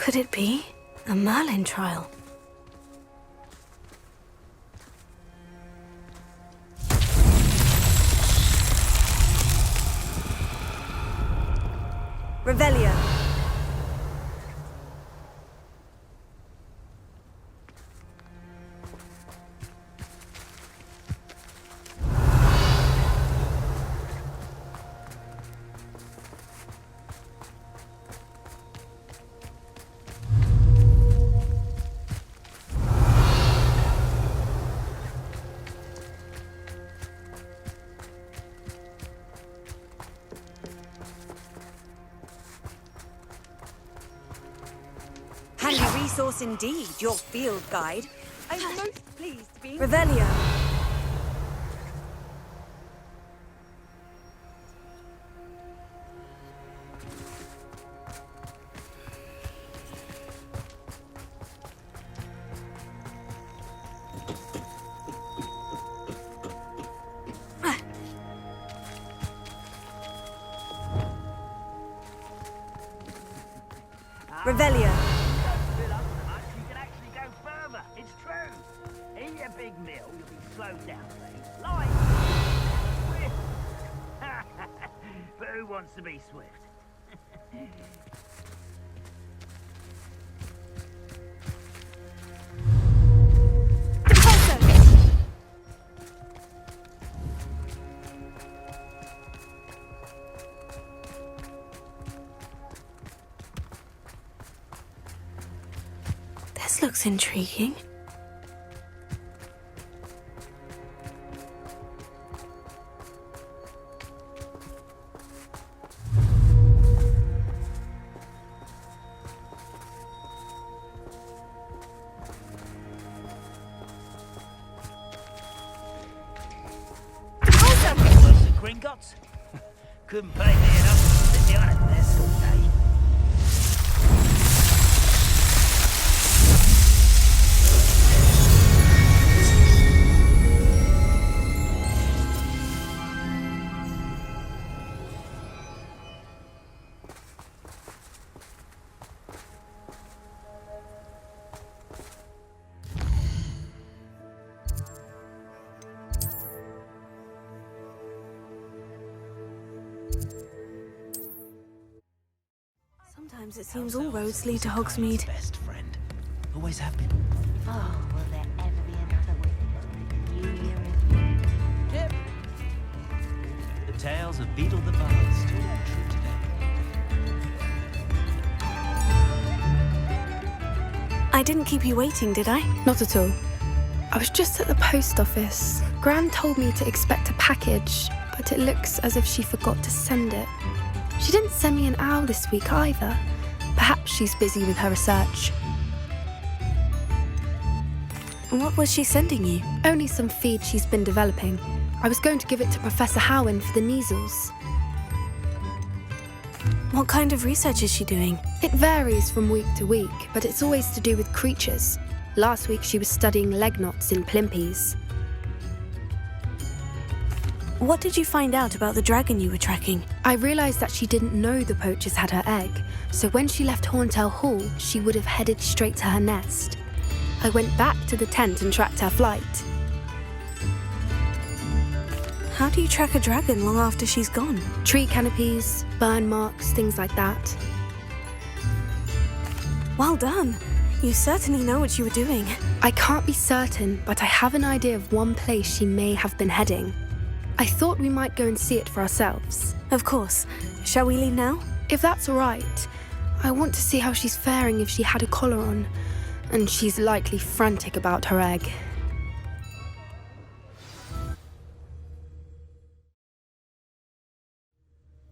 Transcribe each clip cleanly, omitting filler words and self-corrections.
Could it be a Merlin trial? Revelio. Handy resource indeed, your field guide. I'm most pleased to be... Revelio. Revelio. But who wants to be swift? This looks intriguing. Gringotts? Couldn't pay me enough to sit behind a desk all day. Sometimes it seems all roads lead to Hogsmeade. Best friend. Always have been. Oh, will there ever be another with you here with me? Yep. The tales of Beetle the Bard still hold true today. I didn't keep you waiting, did I? Not at all. I was just at the post office. Gran told me to expect a package, but it looks as if she forgot to send it. She didn't send me an owl this week either. Perhaps she's busy with her research. What was she sending you? Only some feed she's been developing. I was going to give it to Professor Howin for the measles. What kind of research is she doing? It varies from week to week, but it's always to do with creatures. Last week she was studying leg knots in plimpies. What did you find out about the dragon you were tracking? I realised that she didn't know the poachers had her egg, so when she left Horntail Hall, she would have headed straight to her nest. I went back to the tent and tracked her flight. How do you track a dragon long after she's gone? Tree canopies, burn marks, things like that. Well done. You certainly know what you were doing. I can't be certain, but I have an idea of one place she may have been heading. I thought we might go and see it for ourselves. Of course. Shall we leave now? If that's all right. I want to see how she's faring if she had a collar on. And she's likely frantic about her egg.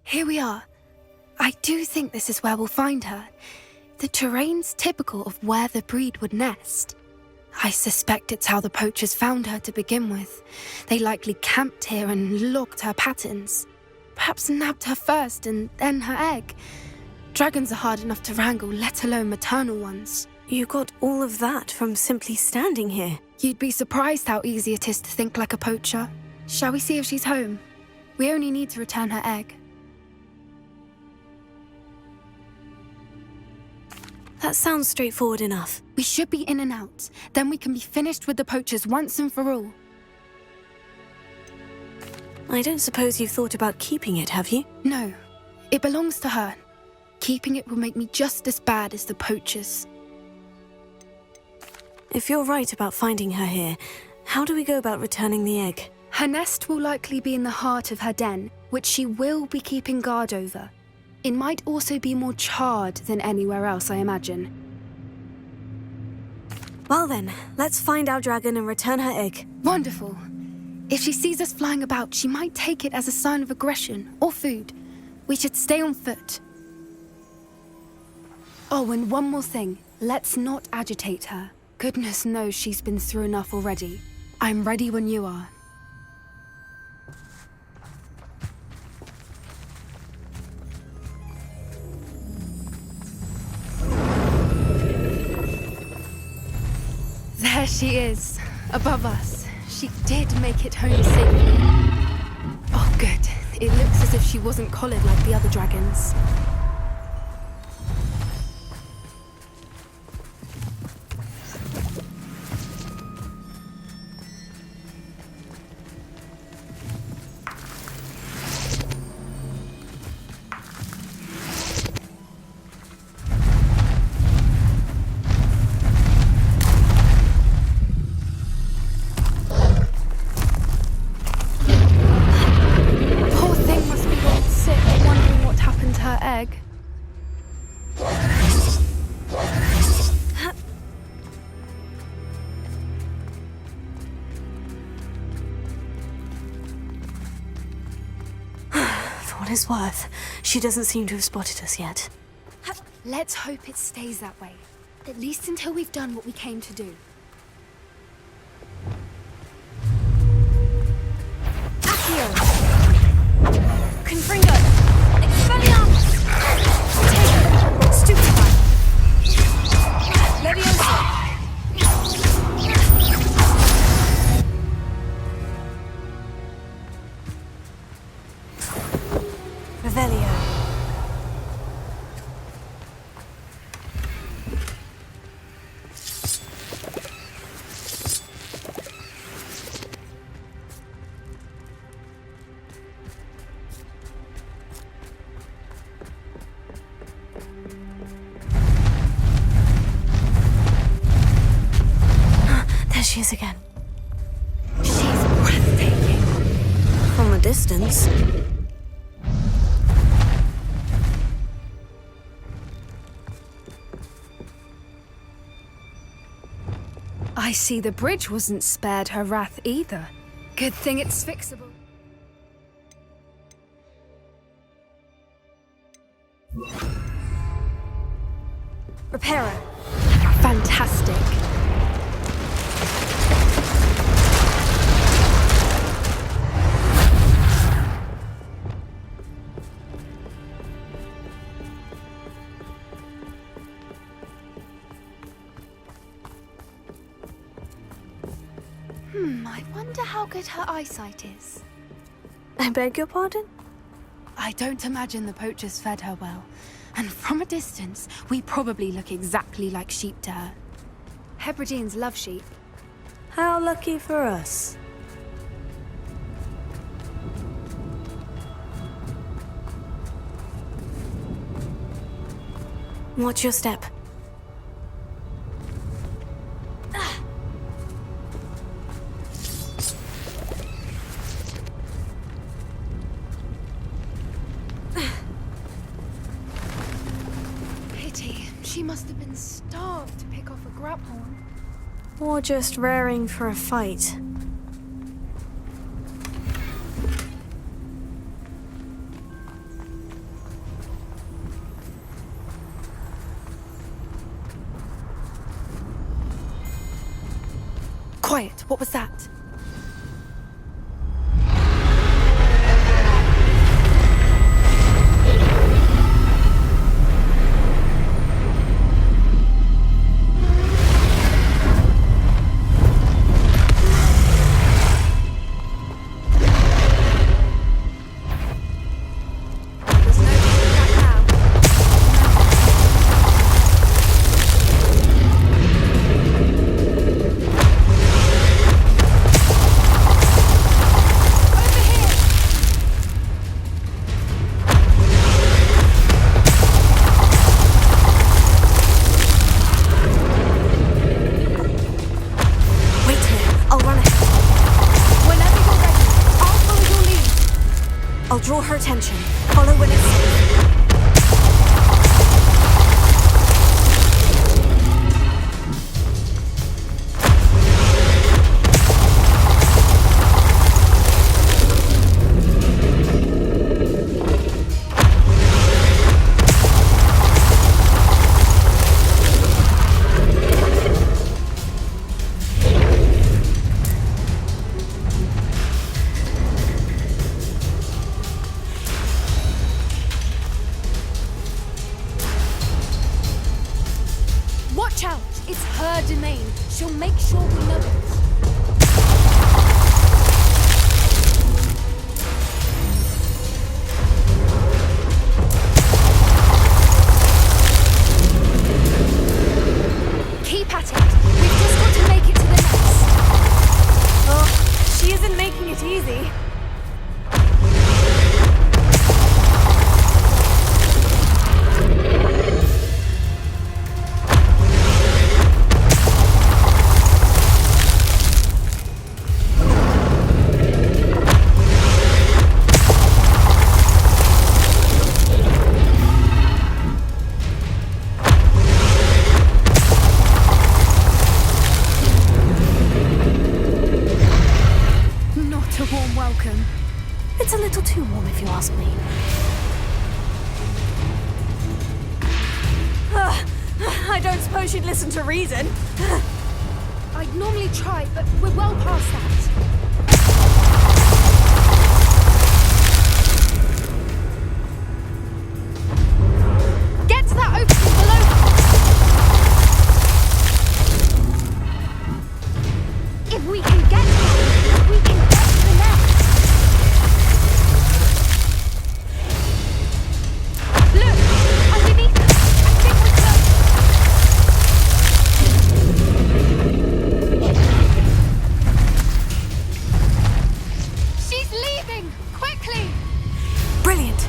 Here we are. I do think this is where we'll find her. The terrain's typical of where the breed would nest. I suspect it's how the poachers found her to begin with. They likely camped here and logged her patterns. Perhaps nabbed her first and then her egg. Dragons are hard enough to wrangle, let alone maternal ones. You got all of that from simply standing here. You'd be surprised how easy it is to think like a poacher. Shall we see if she's home? We only need to return her egg. That sounds straightforward enough. We should be in and out. Then we can be finished with the poachers once and for all. I don't suppose you've thought about keeping it, have you? No, it belongs to her. Keeping it will make me just as bad as the poachers. If you're right about finding her here, how do we go about returning the egg? Her nest will likely be in the heart of her den, which she will be keeping guard over. It might also be more charred than anywhere else, I imagine. Well then, let's find our dragon and return her egg. Wonderful. If she sees us flying about, she might take it as a sign of aggression or food. We should stay on foot. Oh, and one more thing. Let's not agitate her. Goodness knows she's been through enough already. I'm ready when you are. There she is, above us. She did make it home safely. Oh, good. It looks as if she wasn't collared like the other dragons. For what it's worth, she doesn't seem to have spotted us yet. Let's hope it stays that way. At least until we've done what we came to do. Accio! Confringo! Expelliarmus! Take! Stupefy! Leviosa! Revelio. There she is again. She's breathtaking. From a distance. I see the bridge wasn't spared her wrath either. Good thing it's fixable. Reparo. Fantastic. I wonder how good her eyesight is. I beg your pardon? I don't imagine the poachers fed her well. And from a distance, we probably look exactly like sheep to her. Hebrideans love sheep. How lucky for us. Watch your step. Pity. She must have been starved to pick off a grapehorn. Or just raring for a fight. Quiet, what was that? There's no turning back now. Watch out! It's her domain. She'll make sure we know it. Keep at it. We've just got to make it to the nest. Oh, she isn't making it easy. It's a little too warm, if you ask me. I don't suppose she'd listen to reason. I'd normally try, but we're well past that. Get to that opening below her. If we can get to that, we can get to the nest. Look! Underneath us! I think we're close! She's leaving! Quickly! Brilliant.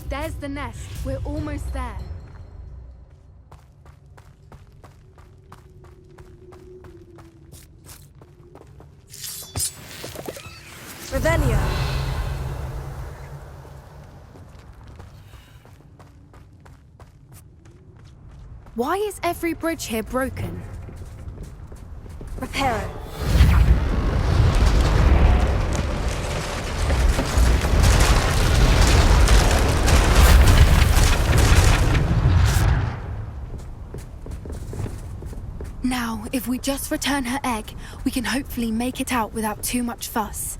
There's the nest. We're almost there. Revelio. Why is every bridge here broken? Repair it. Now, if we just return her egg, we can hopefully make it out without too much fuss.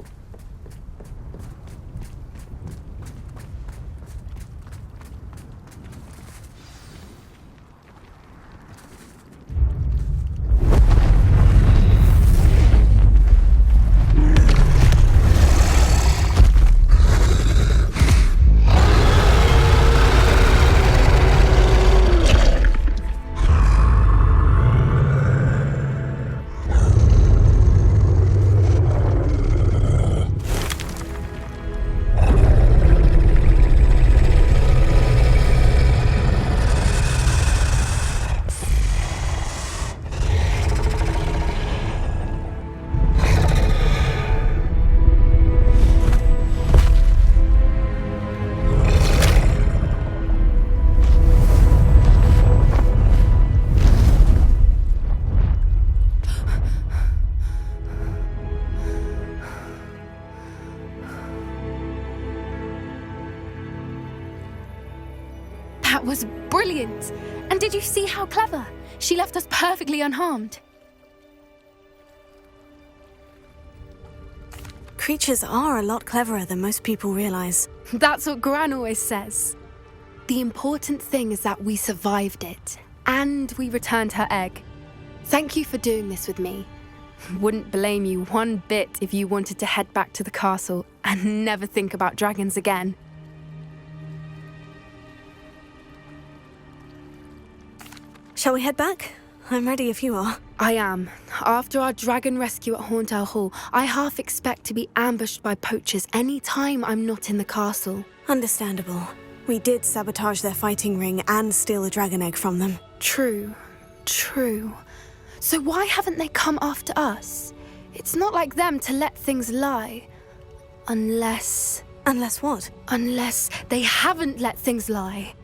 That was brilliant! And did you see how clever? She left us perfectly unharmed. Creatures are a lot cleverer than most people realize. That's what Gran always says. The important thing is that we survived it, and we returned her egg. Thank you for doing this with me. Wouldn't blame you one bit if you wanted to head back to the castle and never think about dragons again. Shall we head back? I'm ready if you are. I am. After our dragon rescue at Hauntel Hall, I half expect to be ambushed by poachers any time I'm not in the castle. Understandable. We did sabotage their fighting ring and steal a dragon egg from them. True. So why haven't they come after us? It's not like them to let things lie. Unless what? Unless they haven't let things lie.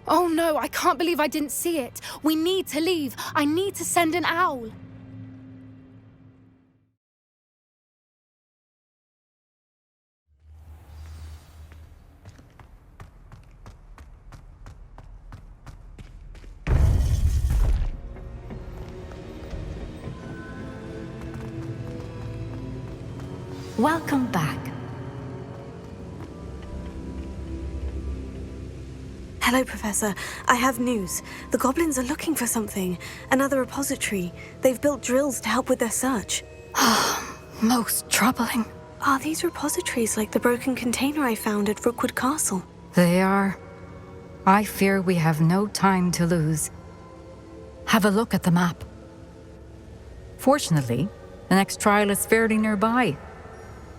Oh no, I can't believe I didn't see it. We need to leave. I need to send an owl. Welcome back. Hello, Professor. I have news. The goblins are looking for something. Another repository. They've built drills to help with their search. Most troubling. Are these repositories like the broken container I found at Rookwood Castle? They are. I fear we have no time to lose. Have a look at the map. Fortunately, the next trial is fairly nearby.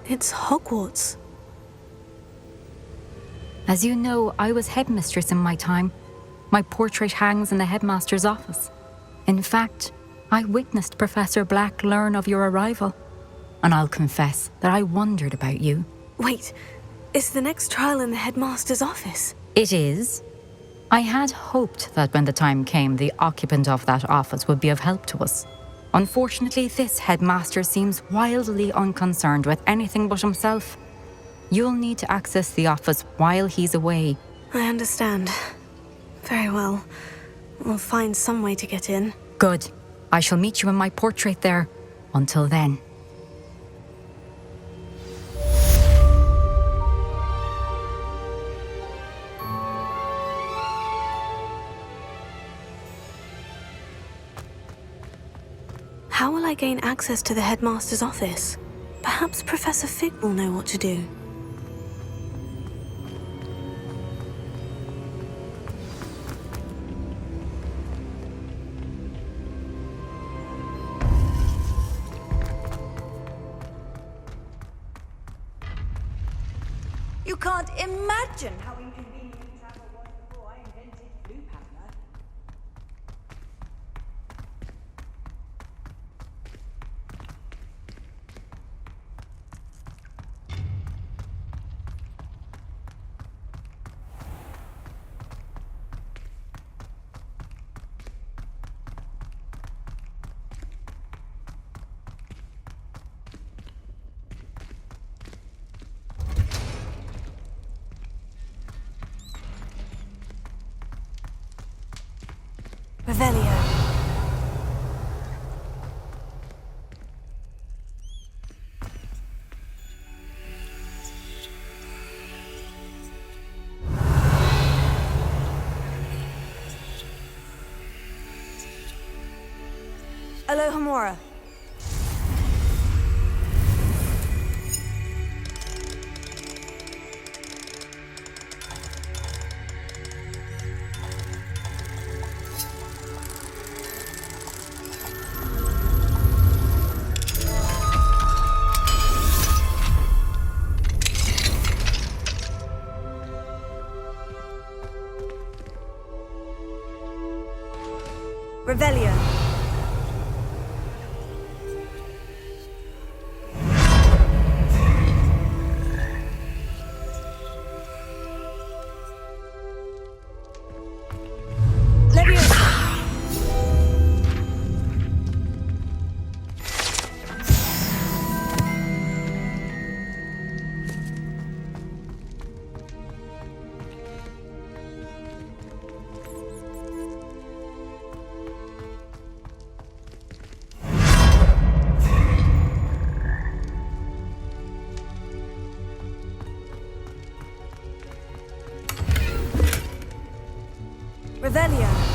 It's Hogwarts. As you know, I was headmistress in my time. My portrait hangs in the headmaster's office. In fact, I witnessed Professor Black learn of your arrival. And I'll confess that I wondered about you. Wait, is the next trial in the headmaster's office? It is. I had hoped that when the time came, the occupant of that office would be of help to us. Unfortunately, this headmaster seems wildly unconcerned with anything but himself. You'll need to access the office while he's away. I understand. Very well. We'll find some way to get in. Good. I shall meet you in my portrait there. Until then. How will I gain access to the headmaster's office? Perhaps Professor Fig will know what to do. You can't imagine how inconvenient travel was before I invented blue powder. Revelio. Alohomora. Revelio. Revelio.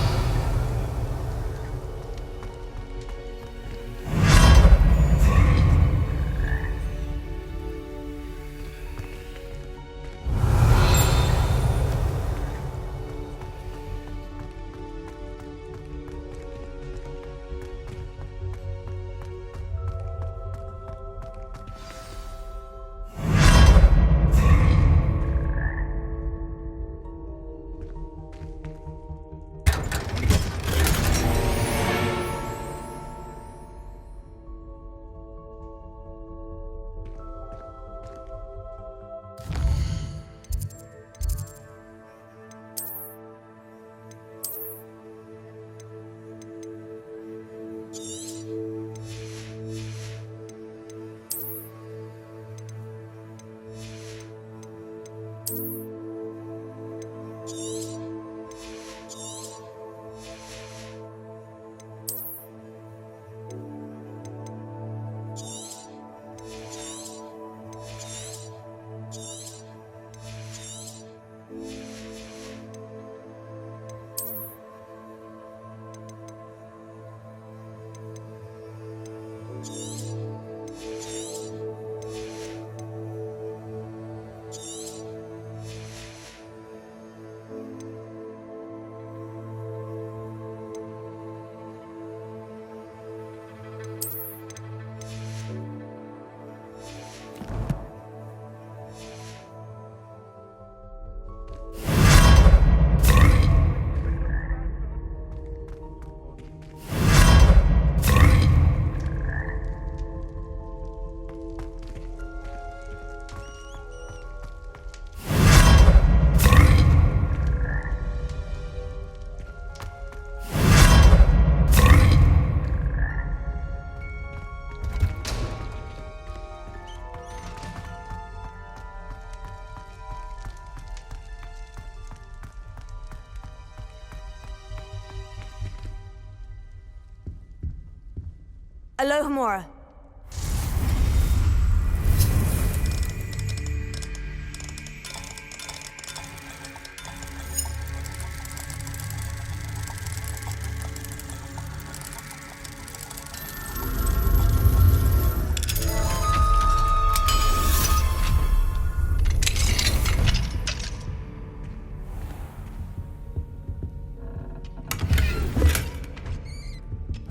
Alohomora.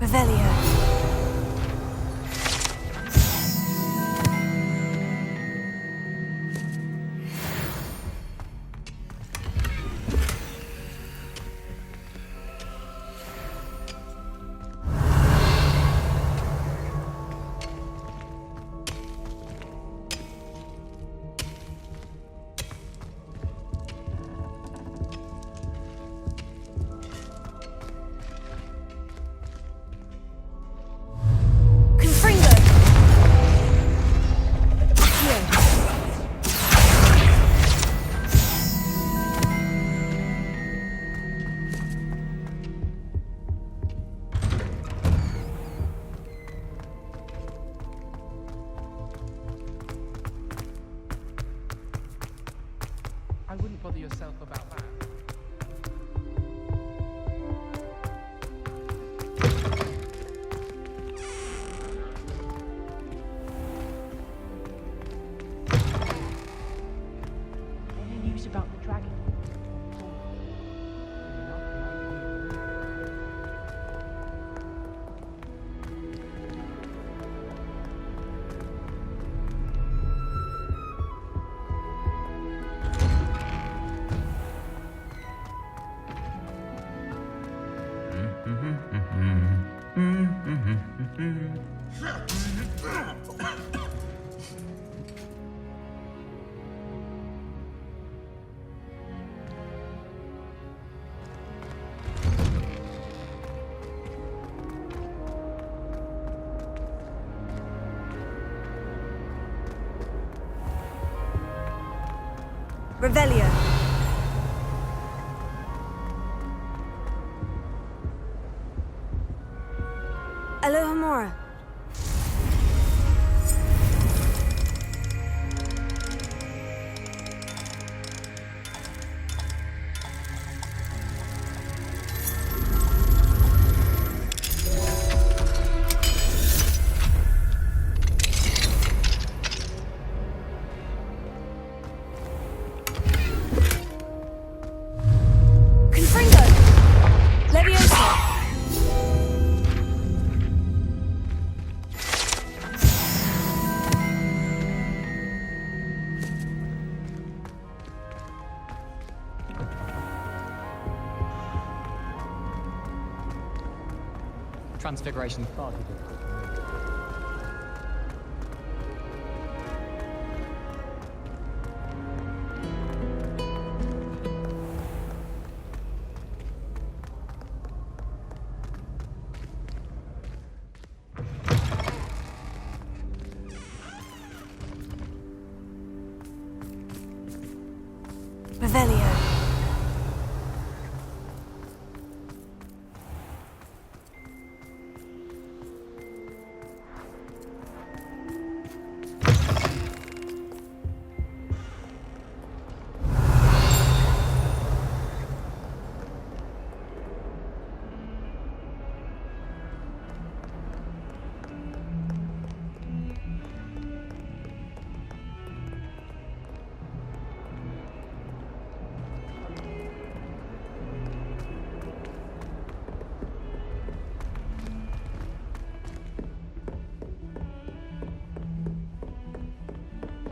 Revelio. I wouldn't bother yourself about that. Any news about the dragon? Revelio. Alohomora. Confringo. Leviosa. Transfiguration far too difficult for me. Revelio.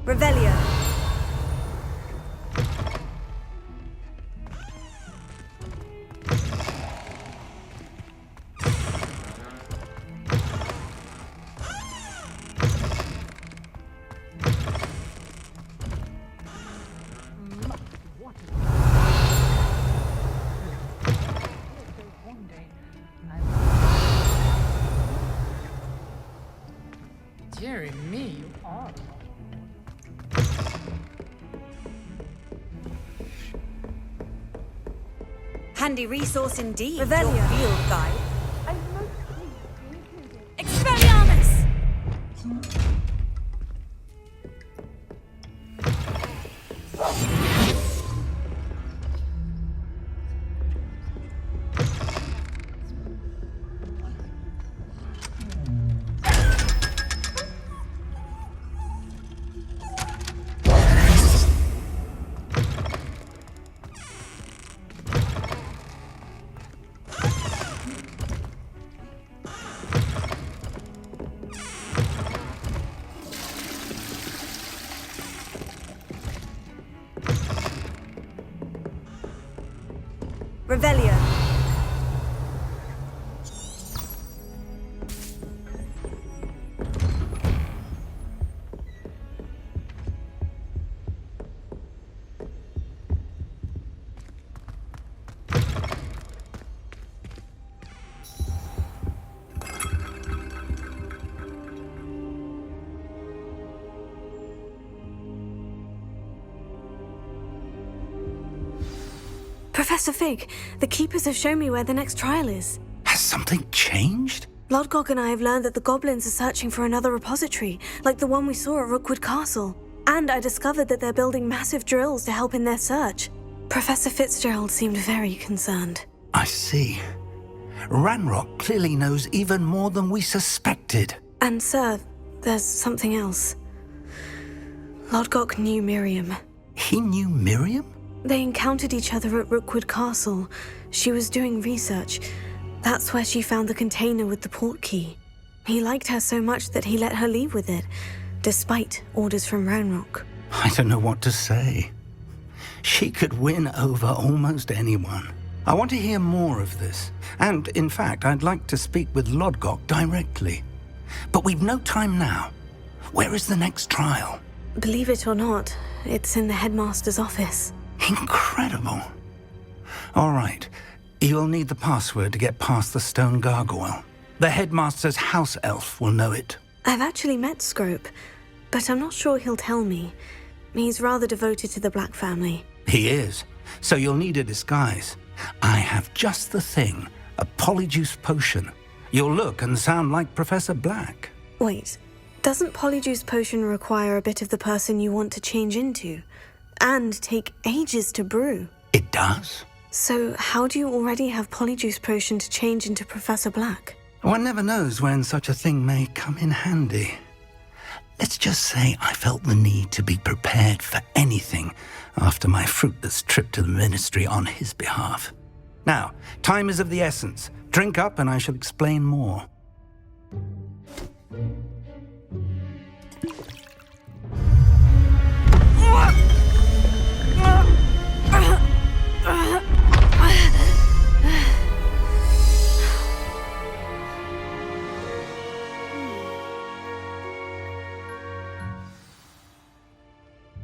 Revelio. Dearie me, you are. Handy resource indeed. Revelio. Your field guide. I'm most pleased to be included. Expelliarmus! Revelio. Professor Fig, the Keepers have shown me where the next trial is. Has something changed? Lodgok and I have learned that the goblins are searching for another repository, like the one we saw at Rookwood Castle. And I discovered that they're building massive drills to help in their search. Professor Fitzgerald seemed very concerned. I see. Ranrock clearly knows even more than we suspected. And sir, there's something else. Lodgok knew Miriam. He knew Miriam? They encountered each other at Rookwood Castle. She was doing research. That's where she found the container with the port key. He liked her so much that he let her leave with it, despite orders from Ranrock. I don't know what to say. She could win over almost anyone. I want to hear more of this. And, in fact, I'd like to speak with Lodgok directly. But we've no time now. Where is the next trial? Believe it or not, it's in the headmaster's office. Incredible. All right. You'll need the password to get past the stone gargoyle. The headmaster's house elf will know it. I've actually met Scrope, but I'm not sure he'll tell me. He's rather devoted to the Black family. He is. So you'll need a disguise. I have just the thing. A polyjuice potion. You'll look and sound like Professor Black. Wait, doesn't polyjuice potion require a bit of the person you want to change into? And take ages to brew? It does. So how do you already have polyjuice potion to change into Professor Black? One never knows when such a thing may come in handy. Let's just say I felt the need to be prepared for anything after my fruitless trip to the ministry on his behalf. Now, time is of the essence. Drink up and I shall explain more.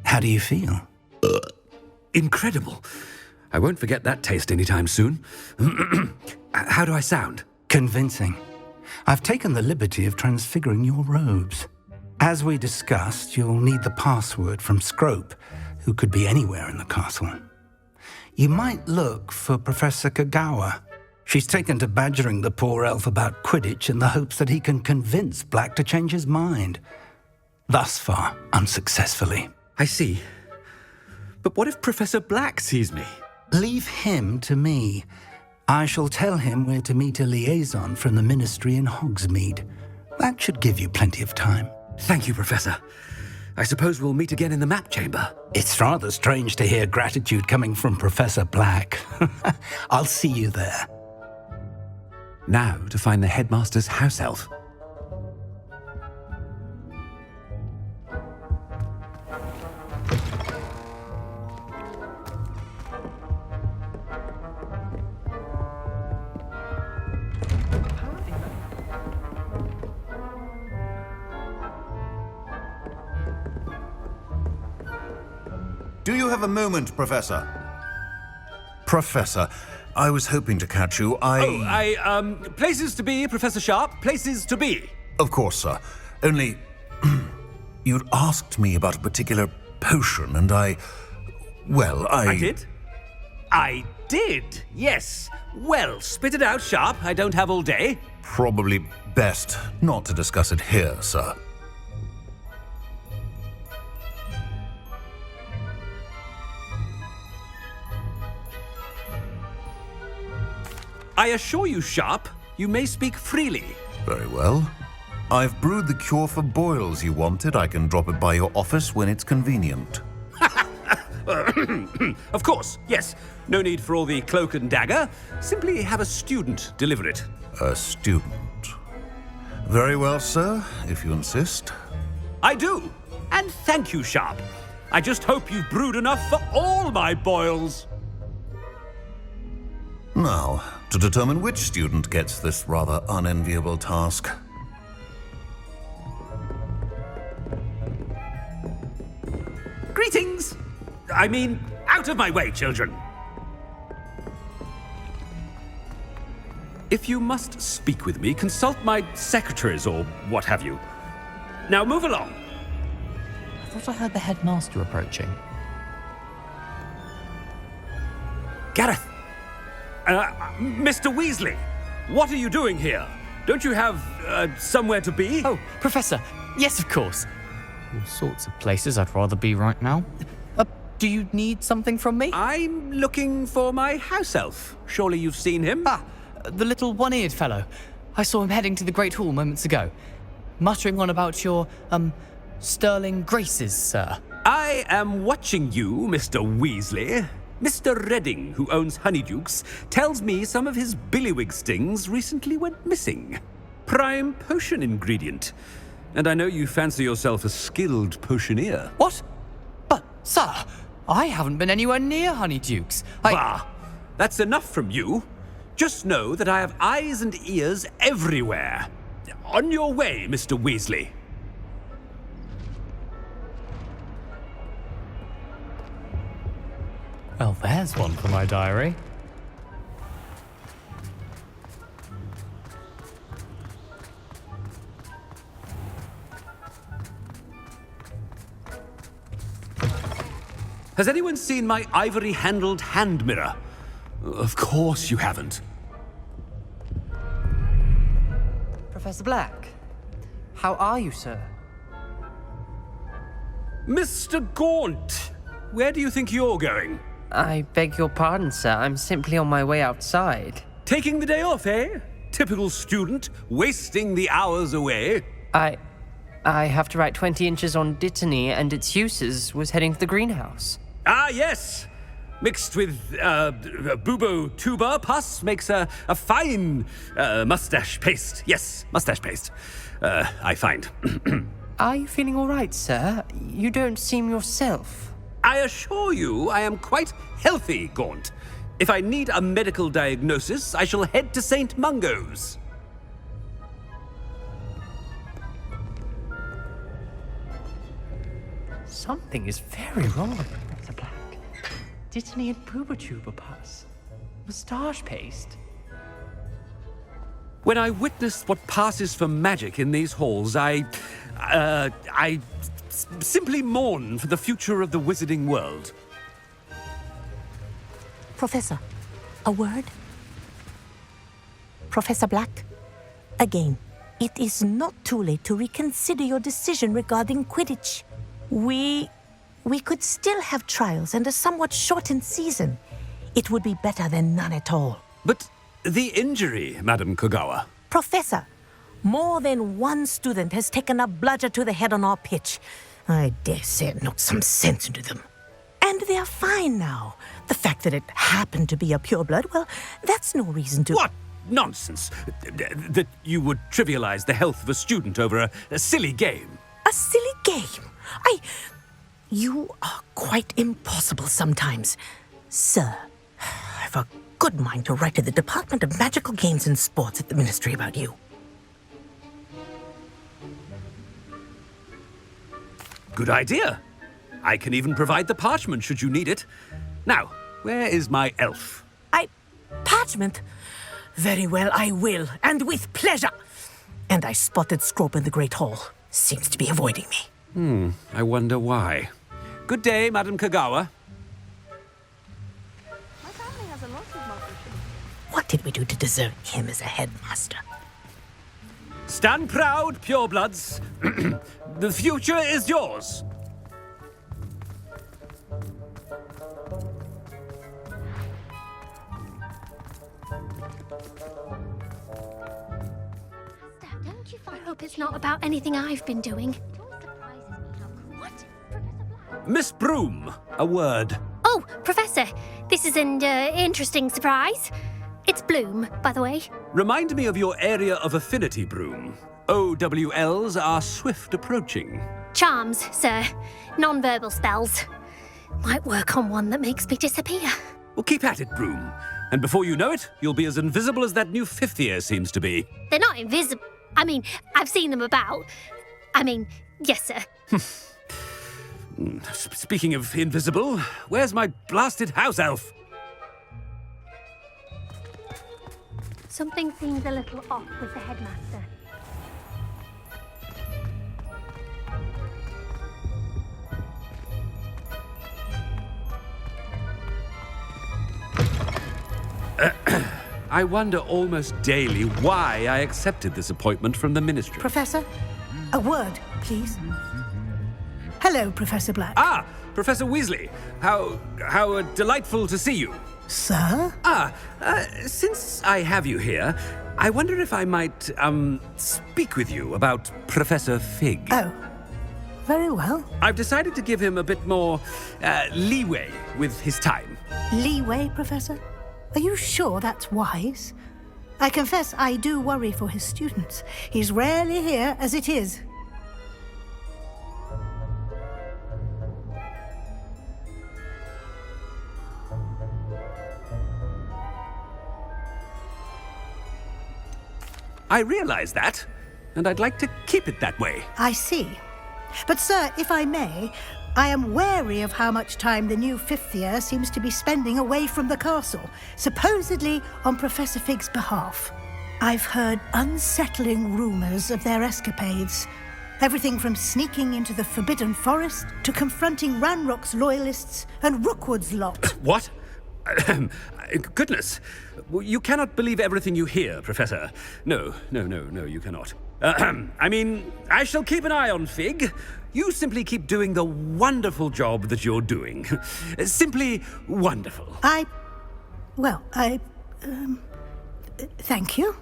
How do you feel? Incredible. I won't forget that taste anytime soon. How do I sound? Convincing. I've taken the liberty of transfiguring your robes. As we discussed, you'll need the password from Scrope, who could be anywhere in the castle. You might look for Professor Kagawa. She's taken to badgering the poor elf about Quidditch in the hopes that he can convince Black to change his mind. Thus far, unsuccessfully. I see. But what if Professor Black sees me? Leave him to me. I shall tell him where to meet a liaison from the ministry in Hogsmeade. That should give you plenty of time. Thank you, Professor. I suppose we'll meet again in the map chamber. It's rather strange to hear gratitude coming from Professor Black. I'll see you there. Now to find the headmaster's house elf. Do you have a moment, Professor? Professor, I was hoping to catch you. Places to be, Professor Sharp. Places to be. Of course, sir. Only, you'd asked me about a particular potion, and I did? I did, yes. Well, spit it out, Sharp. I don't have all day. Probably best not to discuss it here, sir. I assure you, Sharp, you may speak freely. Very well. I've brewed the cure for boils you wanted. I can drop it by your office when it's convenient. Of course, yes. No need for all the cloak and dagger. Simply have a student deliver it. A student. Very well, sir, if you insist. I do. And thank you, Sharp. I just hope you've brewed enough for all my boils. Now, to determine which student gets this rather unenviable task. Greetings! I mean, out of my way, children! If you must speak with me, consult my secretaries or what have you. Now move along. I thought I heard the headmaster approaching. Gareth! Mr. Weasley! What are you doing here? Don't you have, somewhere to be? Oh, Professor. Yes, of course. All sorts of places I'd rather be right now. Do you need something from me? I'm looking for my house elf. Surely you've seen him? Ah, the little one-eared fellow. I saw him heading to the Great Hall moments ago. Muttering on about your, sterling graces, sir. I am watching you, Mr. Weasley. Mr. Redding, who owns Honeydukes, tells me some of his billywig stings recently went missing. Prime potion ingredient. And I know you fancy yourself a skilled potioneer. What? But, sir, I haven't been anywhere near Honeydukes. Bah! That's enough from you. Just know that I have eyes and ears everywhere. On your way, Mr. Weasley. Well, there's one for my diary. Has anyone seen my ivory-handled hand mirror? Of course you haven't. Professor Black, how are you, sir? Mr. Gaunt, where do you think you're going? I beg your pardon, sir. I'm simply on my way outside. Taking the day off, eh? Typical student, wasting the hours away. I have to write 20 inches on Dittany and its uses. Was heading to the greenhouse. Ah, yes! Mixed with, bubo tuber pus makes a fine, mustache paste. Yes, mustache paste. I find. Are you feeling all right, sir? You don't seem yourself. I assure you I am quite healthy, Gaunt. If I need a medical diagnosis, I shall head to St. Mungo's. Something is very wrong, Professor Black. Dittany and Booba pus. Moustache paste. When I witness what passes for magic in these halls, I simply mourn for the future of the wizarding world. Professor, a word? Professor Black, again, it is not too late to reconsider your decision regarding Quidditch. We could still have trials and a somewhat shortened season. It would be better than none at all. But the injury, Madam Kogawa. Professor, more than one student has taken a bludger to the head on our pitch. I dare say it knocked some sense into them. And they are fine now. The fact that it happened to be a pureblood, well, that's no reason to... What nonsense! That you would trivialize the health of a student over a silly game. A silly game? You are quite impossible sometimes. Sir, I've a good mind to write to the Department of Magical Games and Sports at the Ministry about you. Good idea. I can even provide the parchment should you need it. Now, where is my elf? Parchment? Very well, I will, and with pleasure. And I spotted Scrope in the Great Hall. Seems to be avoiding me. I wonder why. Good day, Madam Kogawa. My family has a lot of magicians. What did we do to deserve him as a headmaster? Stand proud, purebloods. The future is yours. Don't you hope it's not about anything I've been doing? What? Miss Broom, a word. Oh, Professor, this is an interesting surprise. It's Bloom, by the way. Remind me of your area of affinity, Broom. OWLs are swift approaching. Charms, sir. Non-verbal spells. Might work on one that makes me disappear. Well, keep at it, Broom. And before you know it, you'll be as invisible as that new fifth year seems to be. They're not invisible. I mean, I've seen them about. I mean, yes, sir. Speaking of invisible, where's my blasted house elf? Something seems a little off with the headmaster. I wonder almost daily why I accepted this appointment from the Ministry. Professor, a word, please. Hello, Professor Black. Ah, Professor Weasley. How delightful to see you. Sir? Since I have you here, I wonder if I might, speak with you about Professor Fig. Oh, very well. I've decided to give him a bit more, leeway with his time. Leeway, Professor? Are you sure that's wise? I confess I do worry for his students. He's rarely here as it is. I realize that, and I'd like to keep it that way. I see. But, sir, if I may, I am wary of how much time the new fifth year seems to be spending away from the castle, supposedly on Professor Fig's behalf. I've heard unsettling rumors of their escapades. Everything from sneaking into the Forbidden Forest to confronting Ranrock's loyalists and Rookwood's lot. What? Goodness. You cannot believe everything you hear, Professor. No, you cannot. I mean, I shall keep an eye on Fig. You simply keep doing the wonderful job that you're doing. Simply wonderful. Thank you.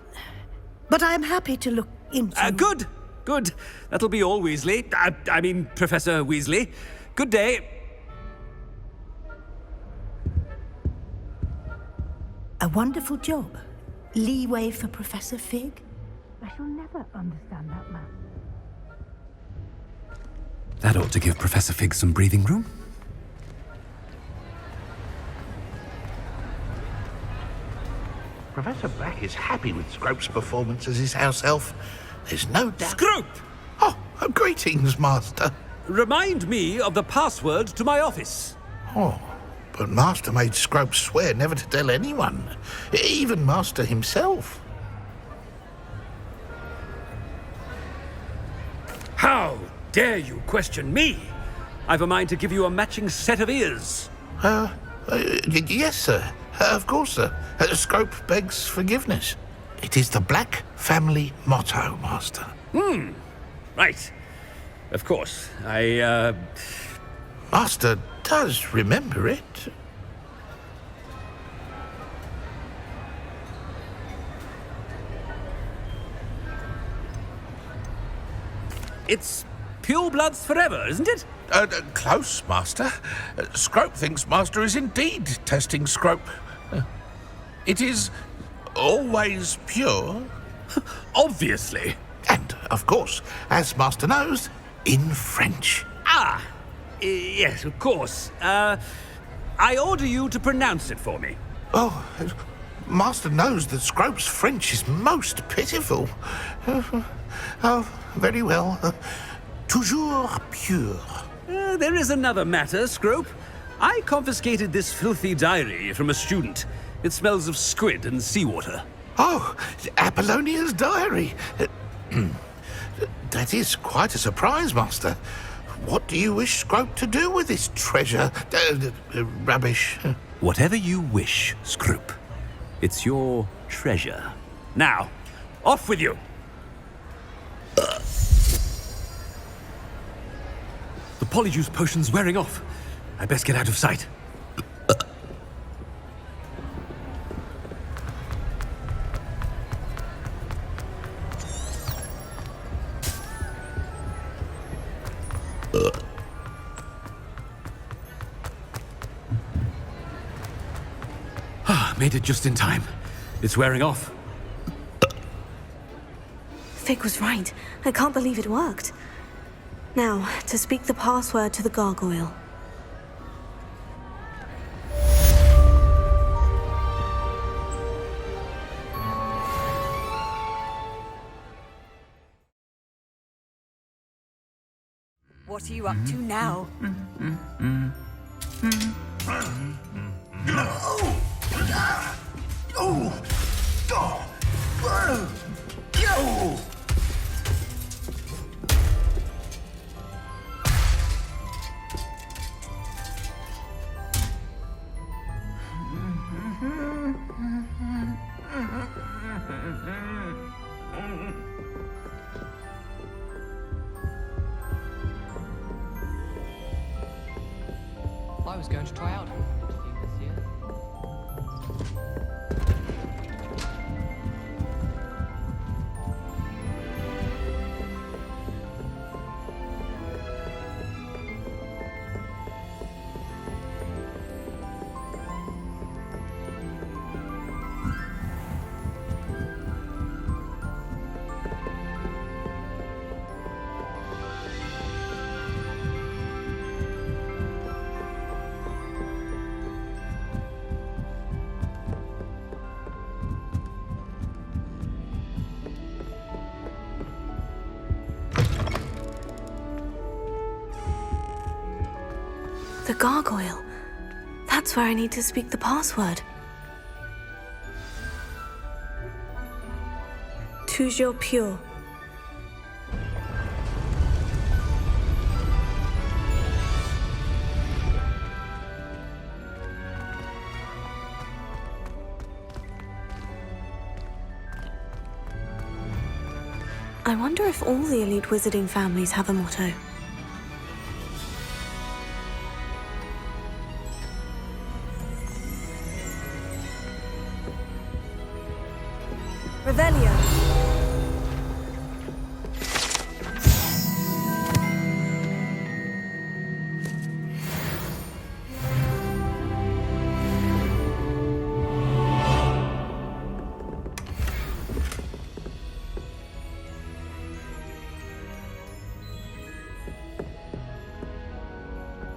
But I'm happy to look into... Good. That'll be all, Weasley. I mean, Professor Weasley. Good day. A wonderful job. Leeway for Professor Fig. I shall never understand that man. That ought to give Professor Fig some breathing room. Professor Black is happy with Scrope's performance as his house elf. There's no doubt... Scrope! Oh, greetings, Master. Remind me of the password to my office. Oh, but Master made Scrope swear never to tell anyone, even Master himself. How dare you question me? I've a mind to give you a matching set of ears. Yes, sir. Of course, sir. Scrope begs forgiveness. It is the Black family motto, Master. Right. Of course. Master does remember it. It's pure bloods forever, isn't it? Close, Master. Scrope thinks Master is indeed testing Scrope. It is always pure. Obviously. And, of course, as Master knows, in French. Yes, of course. I order you to pronounce it for me. Oh, Master knows that Scrope's French is most pitiful. Oh, very well. Toujours pure. There is another matter, Scrope. I confiscated this filthy diary from a student. It smells of squid and seawater. Oh, Apollonia's diary. That is quite a surprise, Master. What do you wish Scrope to do with this treasure? Rubbish. Whatever you wish, Scrope. It's your treasure. Now, off with you. The polyjuice potion's wearing off. I best get out of sight. Made it just in time. It's wearing off. Fig was right. I can't believe it worked. Now, to speak the password to the gargoyle. What are you up to now? I was going to try out Hogwarts this year. The gargoyle. That's where I need to speak the password. Toujours pure. I wonder if all the elite wizarding families have a motto. Revelio.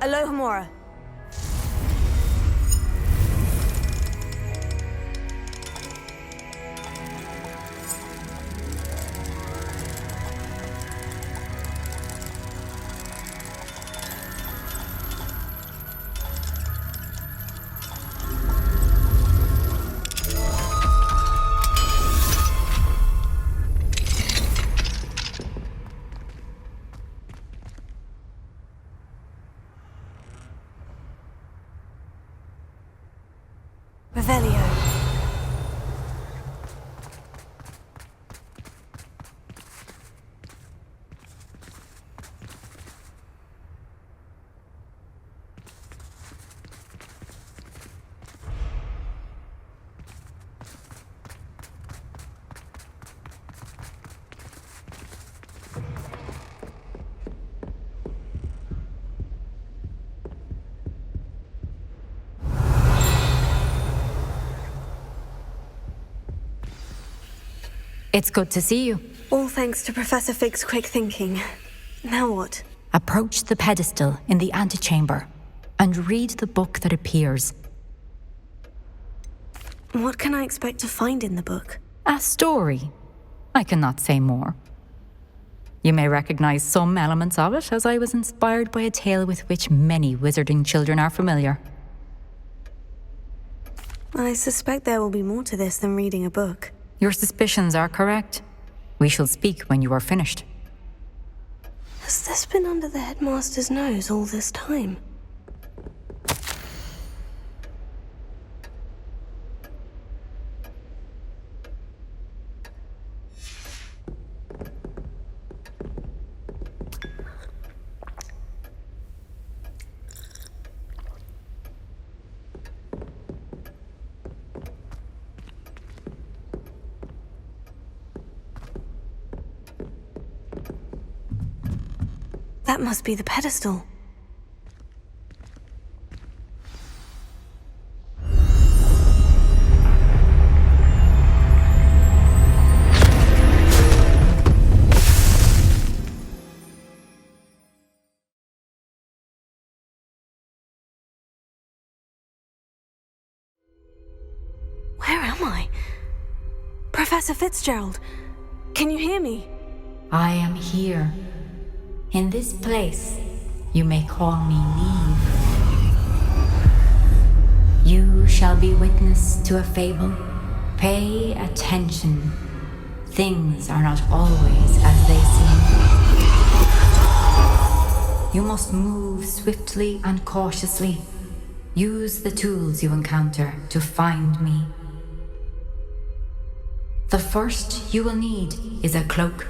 Alohomora. Revelio. It's good to see you. All thanks to Professor Fig's quick thinking. Now what? Approach the pedestal in the antechamber and read the book that appears. What can I expect to find in the book? A story. I cannot say more. You may recognize some elements of it, as I was inspired by a tale with which many wizarding children are familiar. I suspect there will be more to this than reading a book. Your suspicions are correct. We shall speak when you are finished. Has this been under the headmaster's nose all this time? That must be the pedestal. Where am I? Professor Fitzgerald, can you hear me? I am here. In this place, you may call me Neve. You shall be witness to a fable. Pay attention. Things are not always as they seem. You must move swiftly and cautiously. Use the tools you encounter to find me. The first you will need is a cloak.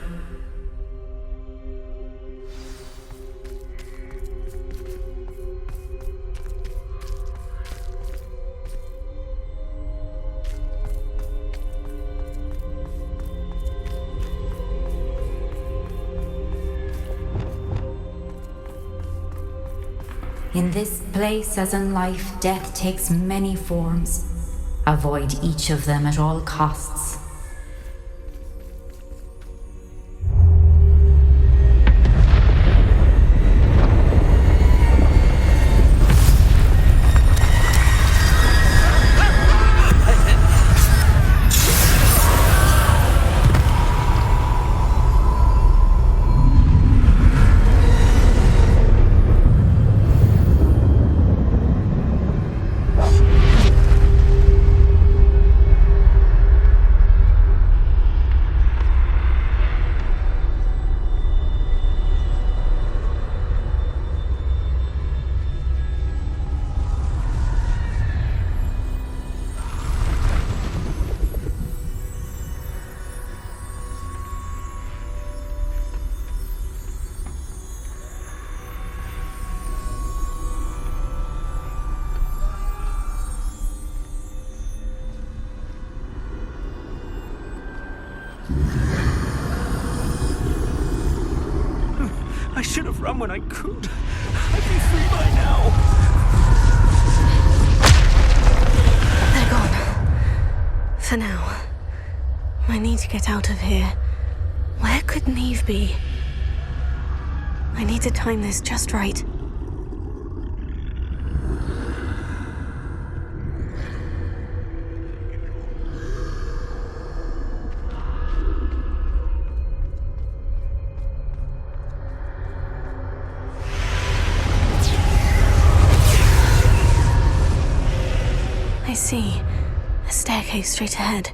In this place, as in life, death takes many forms. Avoid each of them at all costs. I should have run when I could. I'd be free by now. They're gone. For now. I need to get out of here. Where could Neve be? I need to time this just right. I see. A staircase straight ahead.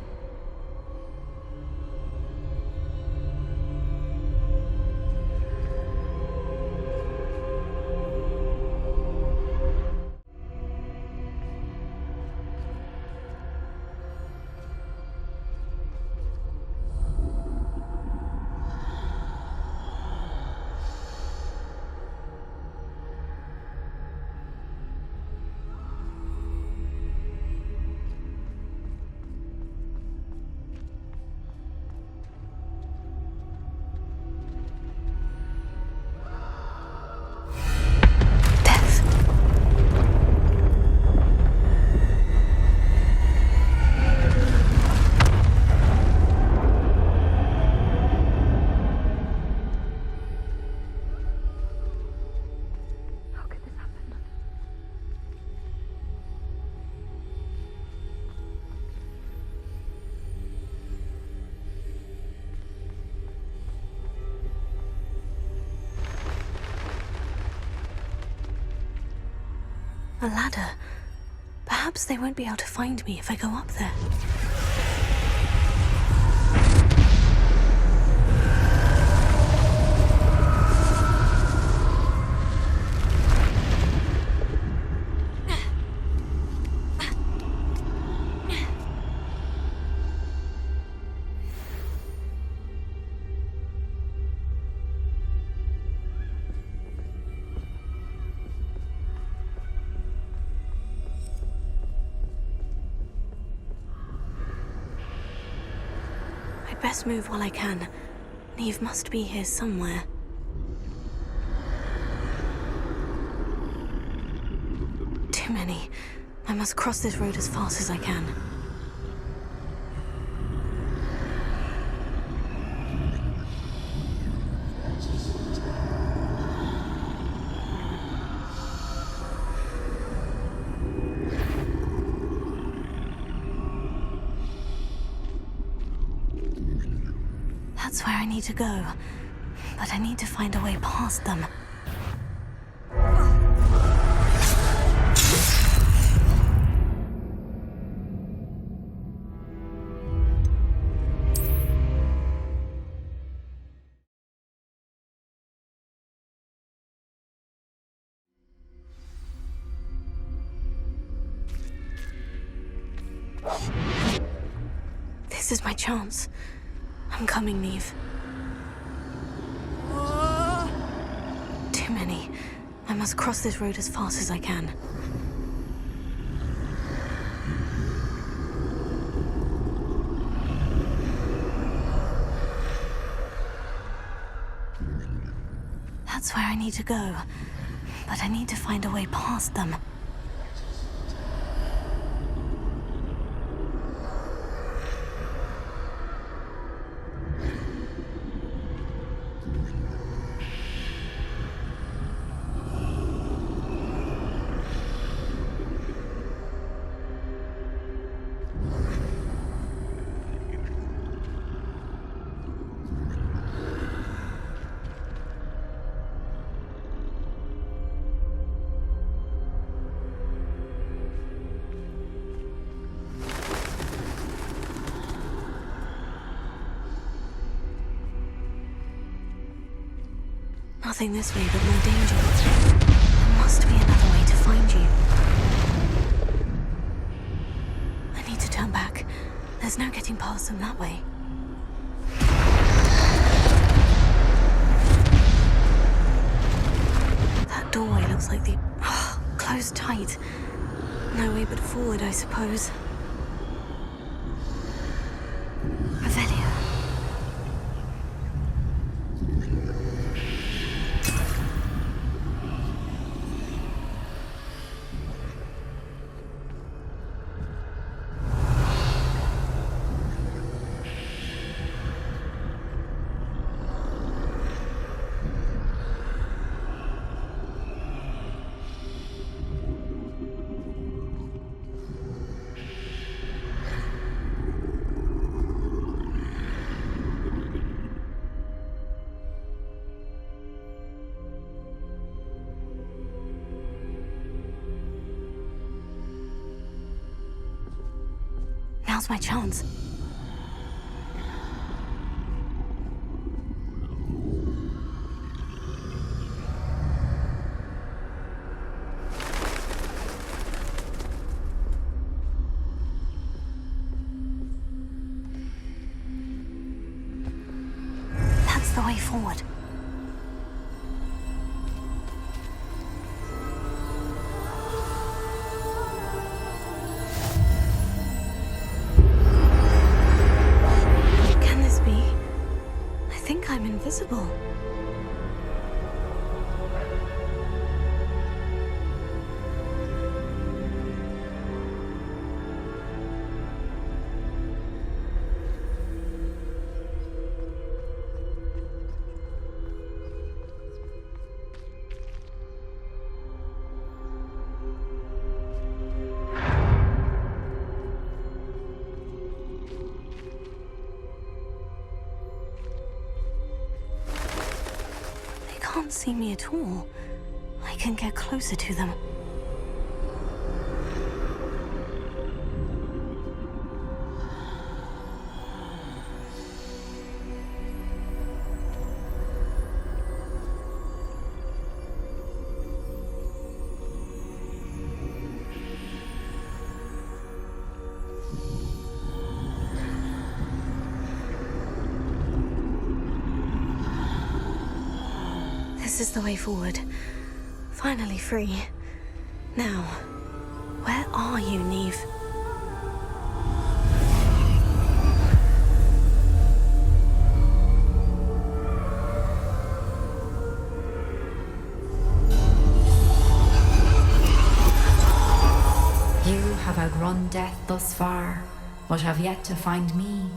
A ladder. Perhaps they won't be able to find me if I go up there. Best move while I can. Neve must be here somewhere. Too many. I must cross this road as fast as I can. That's where I need to go. but I need to find a way past them. This is my chance. I'm coming, Neve. Too many. I must cross this road as fast as I can. That's where I need to go. But I need to find a way past them. Nothing this way, but more danger. There must be another way to find you. I need to turn back. There's no getting past them that way. That doorway looks like the... closed tight. No way but forward, I suppose. Revelio. Now's my chance. That's the way forward. I'm invisible. Can't see me at all. I can get closer to them. This is the way forward. Finally free. Now, where are you, Neve? You have outrun death thus far, but have yet to find me.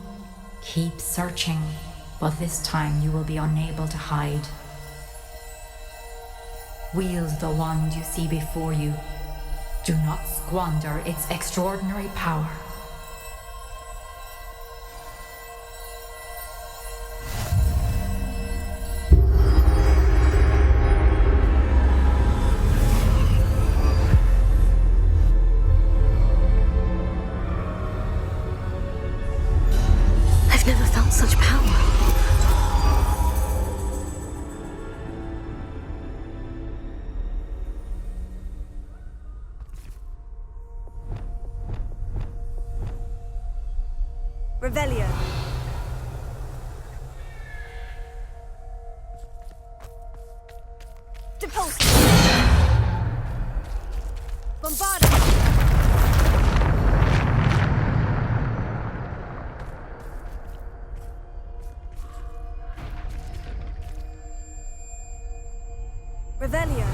Keep searching, but this time you will be unable to hide. Wield the wand you see before you. Do not squander its extraordinary power. felt such power. Revelio. Depulse. Bombard. Revelio.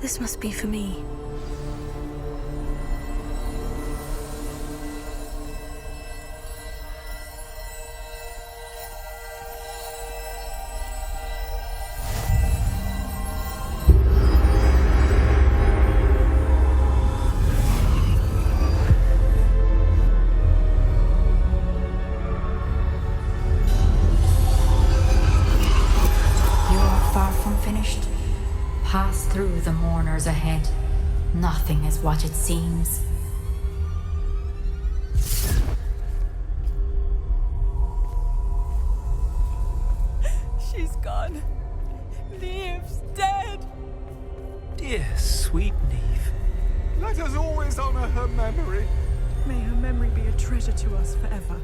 This must be for me. Pass through the mourners ahead. Nothing is what it seems. She's gone. Neve's dead. Dear sweet Neve. Let us always honor her memory. May her memory be a treasure to us forever.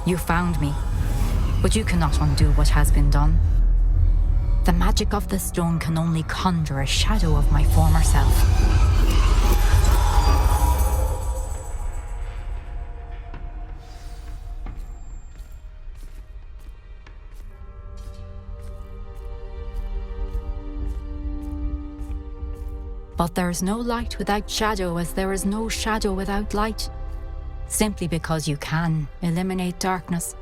You found me, but you cannot undo what has been done. The magic of the stone can only conjure a shadow of my former self. But there is no light without shadow, as there is no shadow without light. Simply because you can eliminate darkness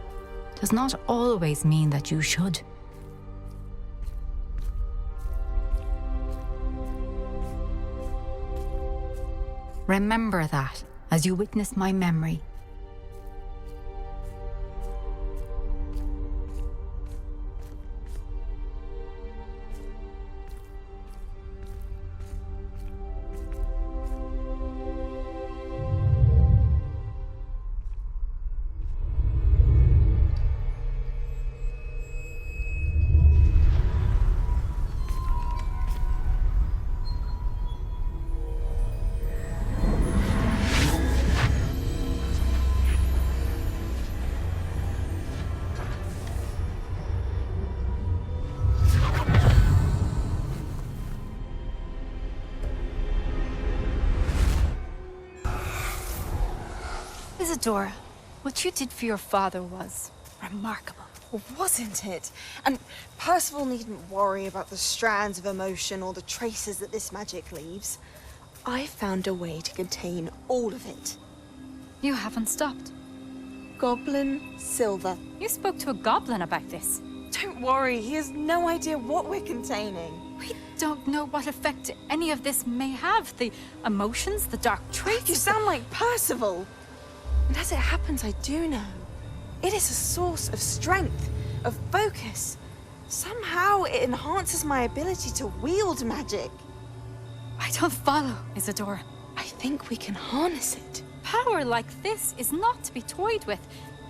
does not always mean that you should. Remember that as you witness my memory. Isadora, what you did for your father was remarkable. Well, wasn't it? And Percival needn't worry about the strands of emotion or the traces that this magic leaves. I found a way to contain all of it. You haven't stopped. Goblin Silver. You spoke to a goblin about this. Don't worry, he has no idea what we're containing. We don't know what effect any of this may have. The emotions, the dark traits. You sound like Percival. And as it happens, I do know. It is a source of strength, of focus. Somehow it enhances my ability to wield magic. I don't follow, Isadora. I think we can harness it. Power like this is not to be toyed with.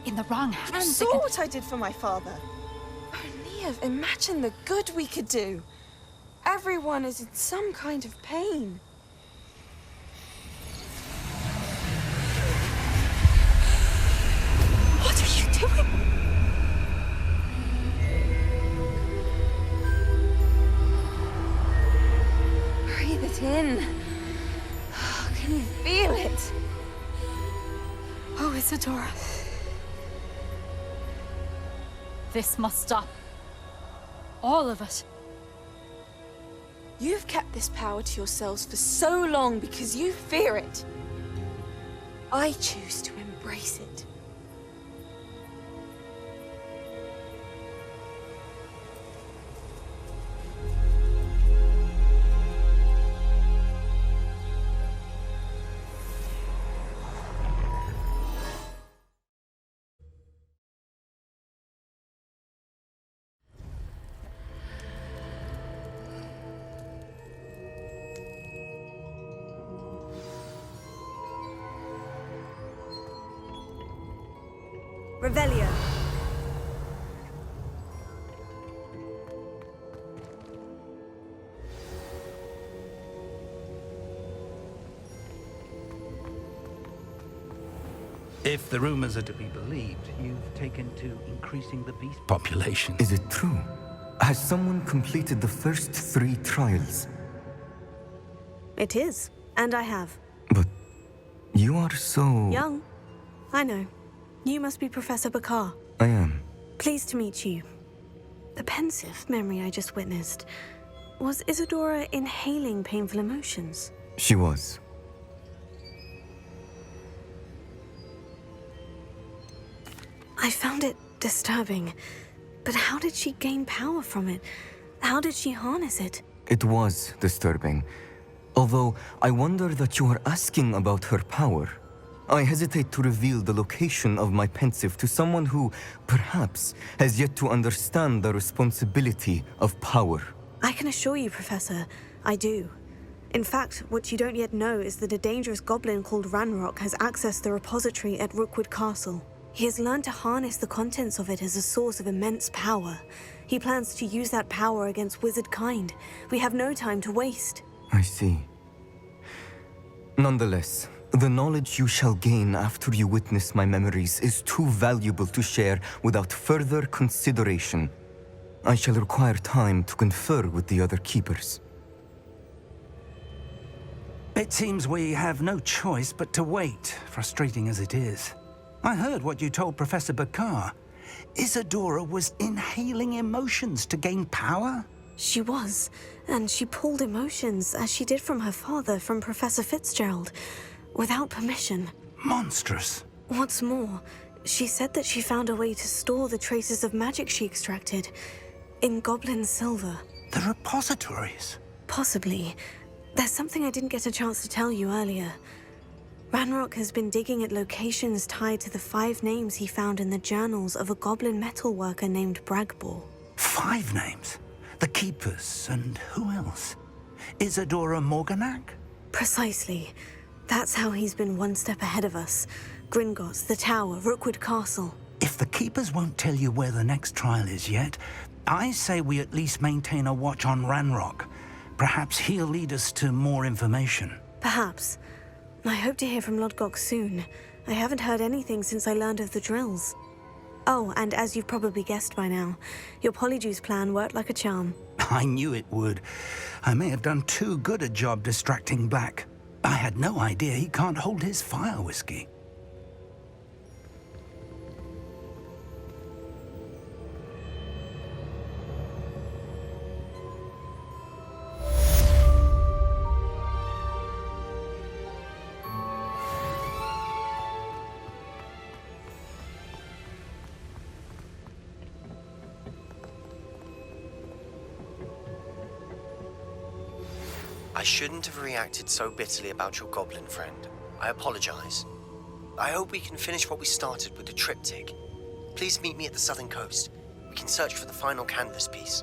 In the wrong hands. You saw what I did for my father. Oh, Neve, imagine the good we could do. Everyone is in some kind of pain. What are you doing? Breathe it in. Can you feel it? Oh, Isadora. This must stop. All of it. You've kept this power to yourselves for so long because you fear it. I choose to embrace it. Revelio. If the rumors are to be believed, you've taken to increasing the beast population. Is it true? Has someone completed the first 3 trials? It is, and I have. But you are so... Young. I know. You must be Professor Bakar. I am. Pleased to meet you. The pensive memory I just witnessed. Was Isadora inhaling painful emotions? She was. I found it disturbing. But how did she gain power from it? How did she harness it? It was disturbing. Although I wonder that you are asking about her power. I hesitate to reveal the location of my pensive to someone who, perhaps, has yet to understand the responsibility of power. I can assure you, Professor, I do. In fact, what you don't yet know is that a dangerous goblin called Ranrock has accessed the repository at Rookwood Castle. He has learned to harness the contents of it as a source of immense power. He plans to use that power against wizard kind. We have no time to waste. I see. Nonetheless, the knowledge you shall gain after you witness my memories is too valuable to share without further consideration. I shall require time to confer with the other keepers. It seems we have no choice but to wait, frustrating as it is. I heard what you told Professor Bakar. Isadora was inhaling emotions to gain power? She was, and she pulled emotions, as she did from her father, from Professor Fitzgerald, without permission. Monstrous. What's more, she said that she found a way to store the traces of magic she extracted in goblin silver. The repositories? Possibly. There's something I didn't get a chance to tell you earlier. Ranrock has been digging at locations tied to the 5 names he found in the journals of a goblin metalworker named Bragbor. 5 names? The Keepers, and who else? Isadora Morganac? Precisely. That's how he's been one step ahead of us. Gringotts, the Tower, Rookwood Castle. If the Keepers won't tell you where the next trial is yet, I say we at least maintain a watch on Ranrock. Perhaps he'll lead us to more information. Perhaps. I hope to hear from Lodgok soon. I haven't heard anything since I learned of the drills. Oh, and as you've probably guessed by now, your Polyjuice plan worked like a charm. I knew it would. I may have done too good a job distracting Black. I had no idea he can't hold his fire whiskey. I shouldn't have reacted so bitterly about your goblin friend. I apologize. I hope we can finish what we started with the triptych. Please meet me at the southern coast. We can search for the final canvas piece.